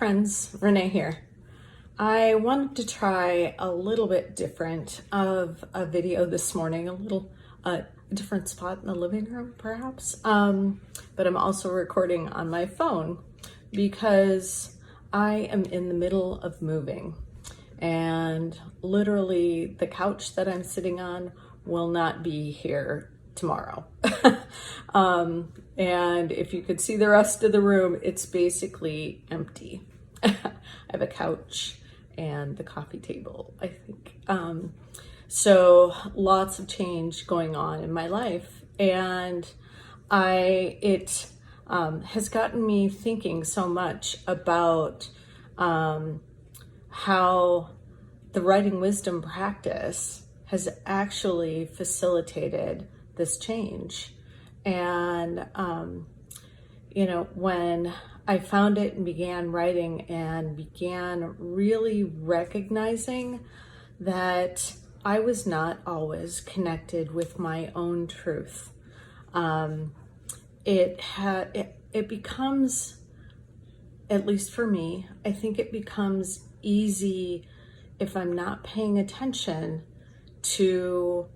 friends, Renee here. I wanted to try a little bit different of a video this morning, a little different spot in the living room perhaps, but I'm also recording on my phone because I am in the middle of moving and literally the couch that I'm sitting on will not be here tomorrow. And if you could see the rest of the room, it's basically empty. I have a couch and the coffee table, I think. So lots of change going on in my life. And it has gotten me thinking so much about how the writing wisdom practice has actually facilitated this change. And, when I found it and began writing and began really recognizing that I was not always connected with my own truth, it becomes, at least for me, I think it becomes easy if I'm not paying attention to,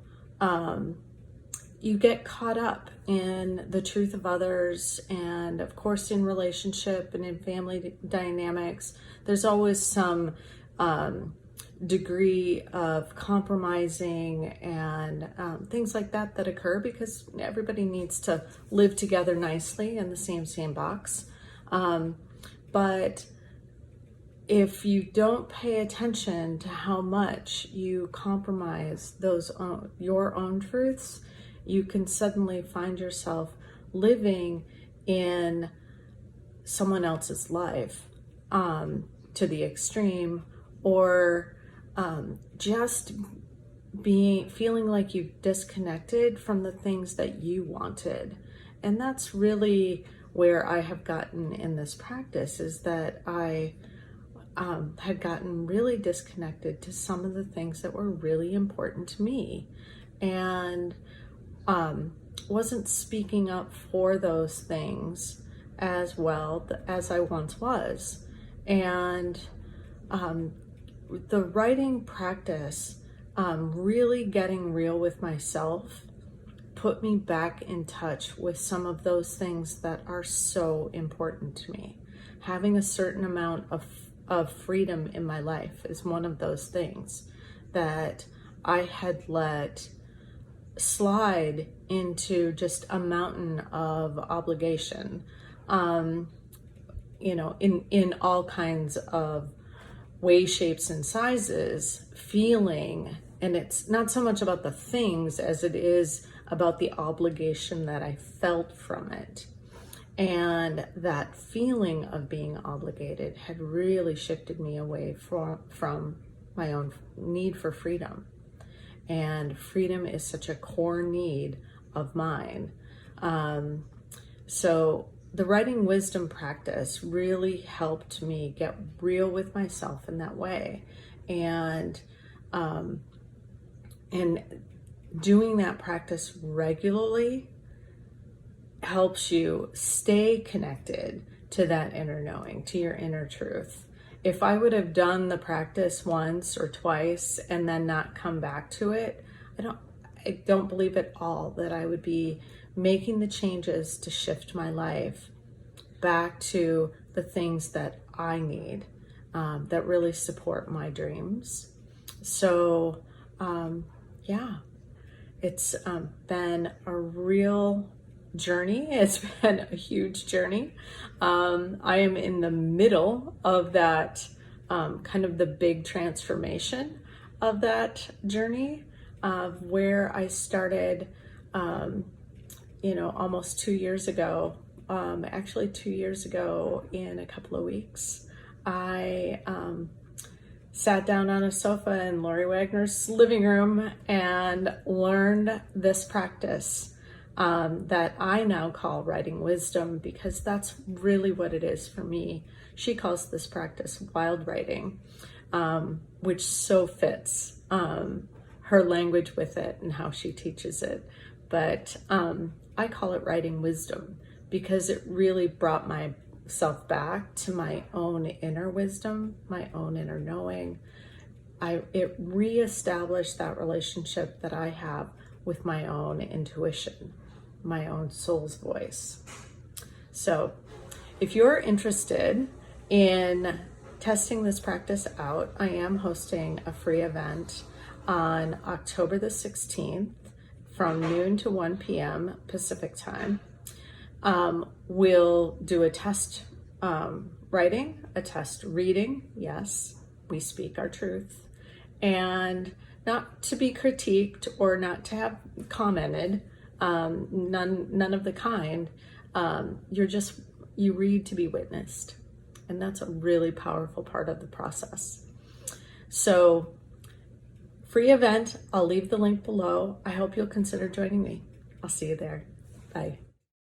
you get caught up in the truth of others, and of course in relationship and in family dynamics, there's always some degree of compromising and things like that occur because everybody needs to live together nicely in the same sandbox. But if you don't pay attention to how much you compromise your own truths, you can suddenly find yourself living in someone else's life to the extreme, or just feeling like you've disconnected from the things that you wanted. And that's really where I have gotten in this practice, is that I had gotten really disconnected to some of the things that were really important to me, and wasn't speaking up for those things as well as I once was. And the writing practice, really getting real with myself, put me back in touch with some of those things that are so important to me. Having a certain amount of freedom in my life is one of those things that I had let slide into just a mountain of obligation, in all kinds of ways, shapes, and sizes, feeling, and it's not so much about the things as it is about the obligation that I felt from it. And that feeling of being obligated had really shifted me away from my own need for freedom. And freedom is such a core need of mine. So the writing wisdom practice really helped me get real with myself in that way. And doing that practice regularly helps you stay connected to that inner knowing, to your inner truth. If I would have done the practice once or twice and then not come back to it, I don't believe at all that I would be making the changes to shift my life back to the things that I need, that really support my dreams. So, it's been a real journey. It's been a huge journey. I am in the middle of that, kind of the big transformation of that journey, of where I started, almost 2 years ago. Actually 2 years ago in a couple of weeks, I sat down on a sofa in Lori Wagner's living room and learned this practice that I now call writing wisdom, because that's really what it is for me. She calls this practice wild writing, which so fits her language with it and how she teaches it. But I call it writing wisdom because it really brought my myself back to my own inner wisdom, my own inner knowing. It reestablished that relationship that I have with my own intuition, my own soul's voice. So if you're interested in testing this practice out, I am hosting a free event on October the 16th from noon to 1 p.m. Pacific time. We'll do a test writing, a test reading. Yes, we speak our truth. And not to be critiqued or not to have commented, none of the kind. You read to be witnessed. And that's a really powerful part of the process. So, free event, I'll leave the link below. I hope you'll consider joining me. I'll see you there. Bye.